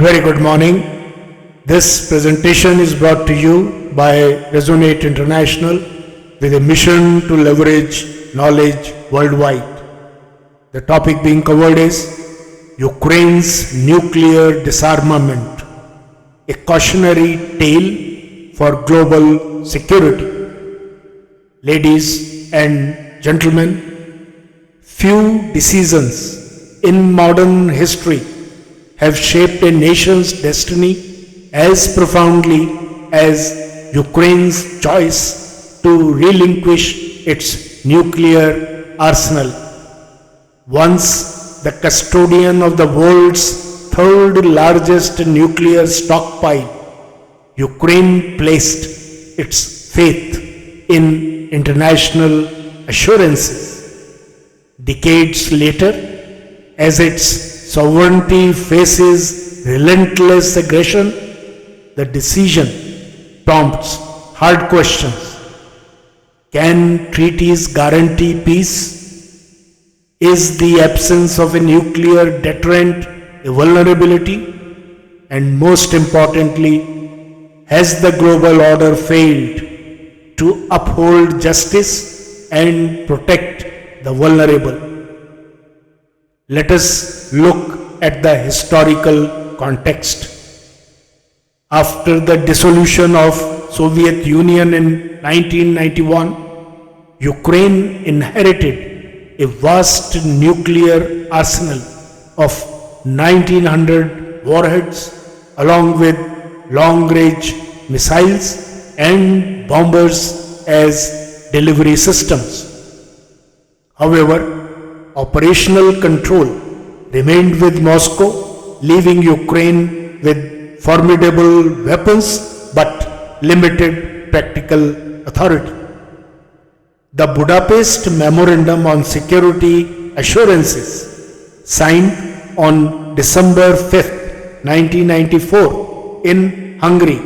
very good morning. This presentation is brought to you by Resonate International with a mission to leverage knowledge worldwide. The topic being covered is Ukraine's nuclear disarmament, a cautionary tale for global security. Ladies and gentlemen, few decisions in modern history have shaped a nation's destiny as profoundly as Ukraine's choice to relinquish its nuclear arsenal. Once the custodian of the world's third largest nuclear stockpile, Ukraine placed its faith in international assurances. Decades later, as its sovereignty faces relentless aggression, the decision prompts hard questions. Can treaties guarantee peace? Is the absence of a nuclear deterrent a vulnerability? And most importantly, has the global order failed to uphold justice and protect the vulnerable? Let us look at the historical context. After the dissolution of Soviet Union in 1991, Ukraine inherited a vast nuclear arsenal of 1900 warheads along with long-range missiles and bombers as delivery systems. However, operational control remained with Moscow, leaving Ukraine with formidable weapons but limited practical authority. The Budapest Memorandum on Security Assurances, signed on December 5, 1994 in Hungary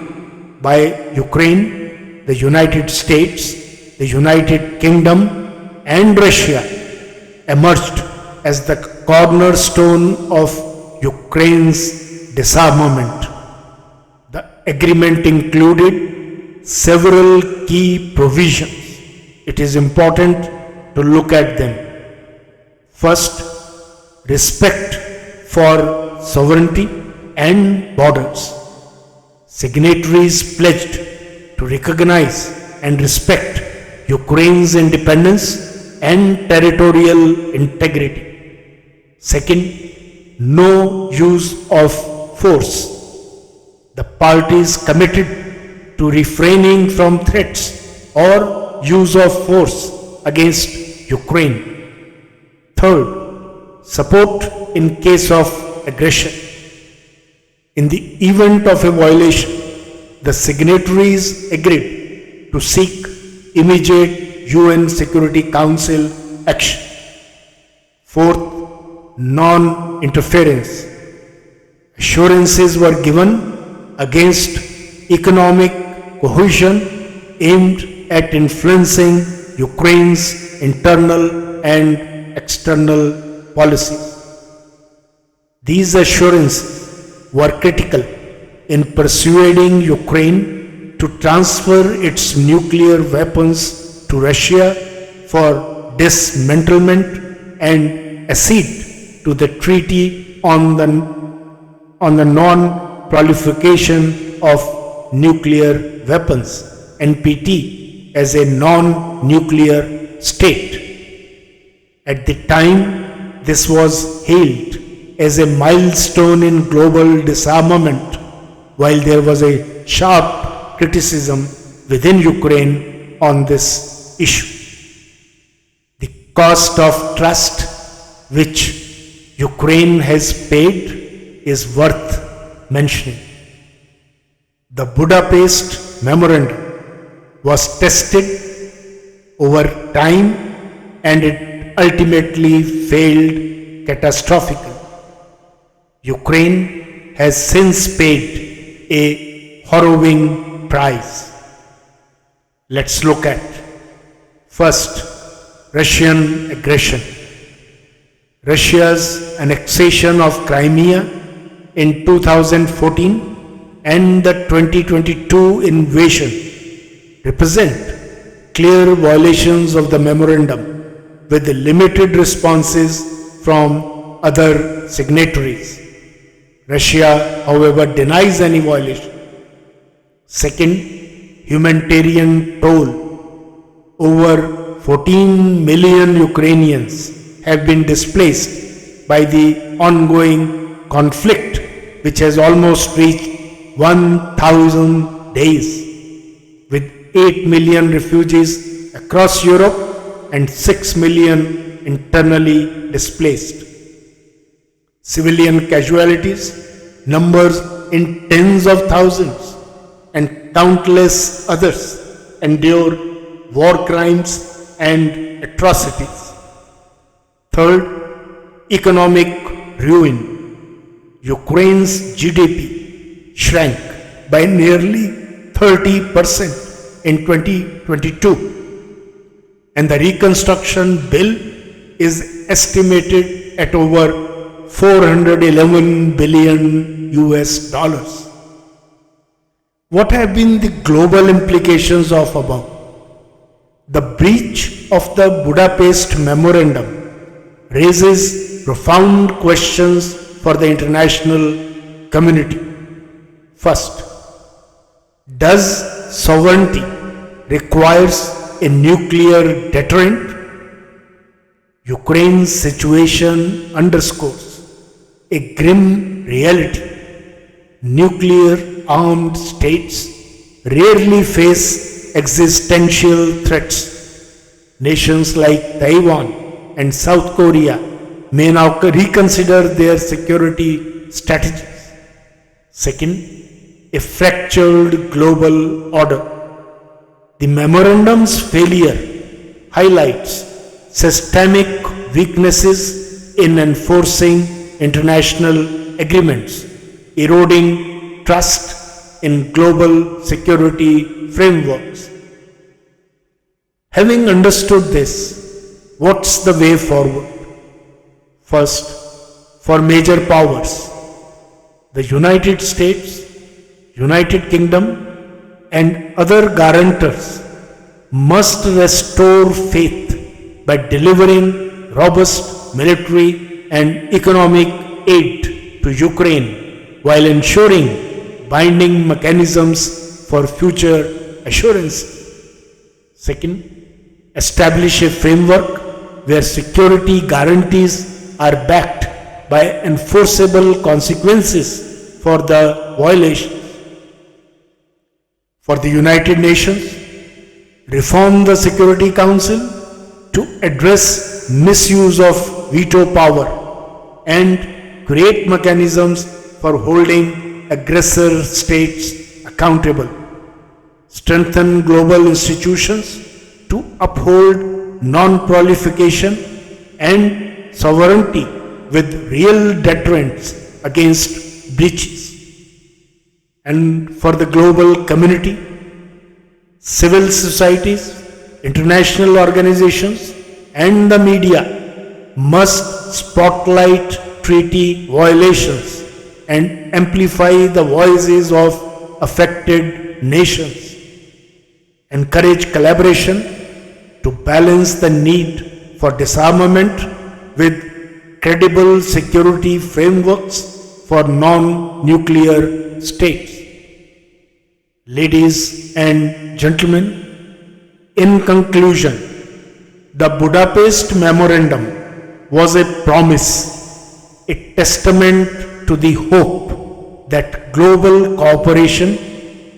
by Ukraine, the United States, the United Kingdom and Russia, emerged as the cornerstone of Ukraine's disarmament. The agreement included several key provisions. It is important to look at them. First, respect for sovereignty and borders. Signatories pledged to recognize and respect Ukraine's independence and territorial integrity. Second, no use of force. The parties committed to refraining from threats or use of force against Ukraine. Third, support in case of aggression. In the event of a violation, the signatories agreed to seek immediate UN Security Council action. Fourth, non-interference. Assurances were given against economic coercion aimed at influencing Ukraine's internal and external policies. These assurances were critical in persuading Ukraine to transfer its nuclear weapons to Russia for dismantlement and accede to the Treaty on the Non-Proliferation of Nuclear Weapons, NPT, as a non-nuclear state. At the time, this was hailed as a milestone in global disarmament, while there was a sharp criticism within Ukraine on this issue. The cost of trust which Ukraine has paid is worth mentioning. The Budapest Memorandum was tested over time and it ultimately failed catastrophically. Ukraine has since paid a harrowing price. Let's look at first, Russian aggression. Russia's annexation of Crimea in 2014 and the 2022 invasion represent clear violations of the memorandum with limited responses from other signatories. Russia, however, denies any violation. Second, humanitarian toll. Over 14 million Ukrainians have been displaced by the ongoing conflict, which has almost reached 1,000 days, with 8 million refugees across Europe and 6 million internally displaced. Civilian casualties numbers in tens of thousands, and countless others endure war crimes and atrocities. Third, economic ruin. Ukraine's GDP shrank by nearly 30% in 2022, and the reconstruction bill is estimated at over 411 billion US dollars. What have been the global implications of above? The breach of the Budapest Memorandum raises profound questions for the international community. First, does sovereignty requires a nuclear deterrent? Ukraine's situation underscores a grim reality. Nuclear armed states rarely face existential threats. Nations like Taiwan and South Korea may now reconsider their security strategies. Second, a fractured global order. The memorandum's failure highlights systemic weaknesses in enforcing international agreements, eroding trust in global security frameworks. Having understood this, what's the way forward? First, for major powers, the United States, United Kingdom, and other guarantors must restore faith by delivering robust military and economic aid to Ukraine while ensuring binding mechanisms for future assurance. Second, establish a framework where security guarantees are backed by enforceable consequences for the violation. For the United Nations, reform the Security Council to address misuse of veto power and create mechanisms for holding aggressor states accountable. Strengthen global institutions to uphold non-proliferation and sovereignty with real deterrents against breaches. And for the global community, civil societies, international organizations, and the media must spotlight treaty violations and amplify the voices of affected nations. Encourage collaboration to balance the need for disarmament with credible security frameworks for non-nuclear states. Ladies and gentlemen, in conclusion, the Budapest Memorandum was a promise, a testament to the hope that global cooperation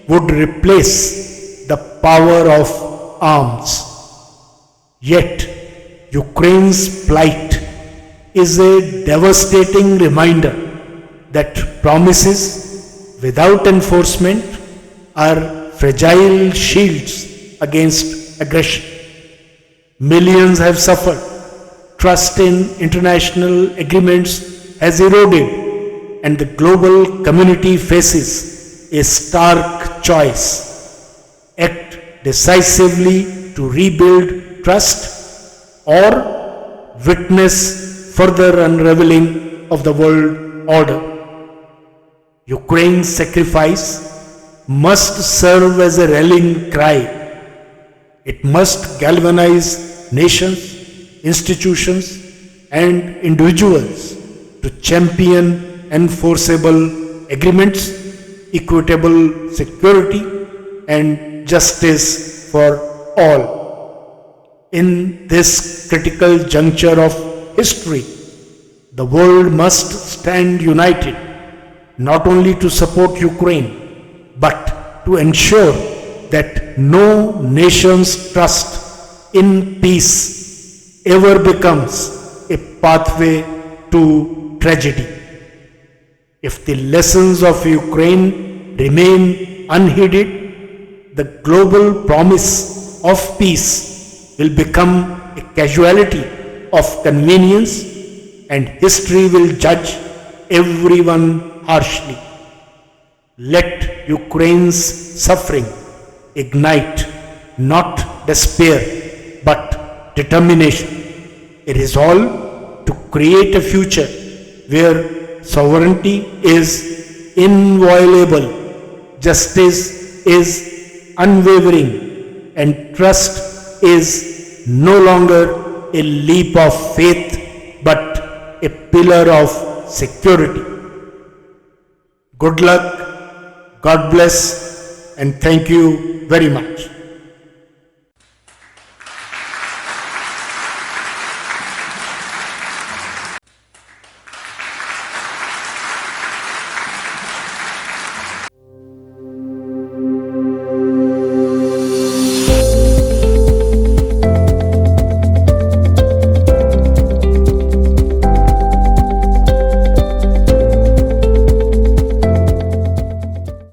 would replace the power of arms. Yet, Ukraine's plight is a devastating reminder that promises without enforcement are fragile shields against aggression. Millions have suffered. Trust in international agreements has eroded, and the global community faces a stark choice: act decisively to rebuild trust or witness further unraveling of the world order. Ukraine's sacrifice must serve as a rallying cry. It must galvanize nations, institutions, and individuals to champion enforceable agreements, equitable security, and justice for all. In this critical juncture of history, the world must stand united, not only to support Ukraine, but to ensure that no nation's trust in peace ever becomes a pathway to tragedy. If the lessons of Ukraine remain unheeded, the global promise of peace will become a casualty of convenience, and history will judge everyone harshly. Let Ukraine's suffering ignite not despair but determination, a resolve to create a future where sovereignty is inviolable, justice is unwavering, and trust is no longer a leap of faith but a pillar of security. Good luck, God bless, and thank you very much.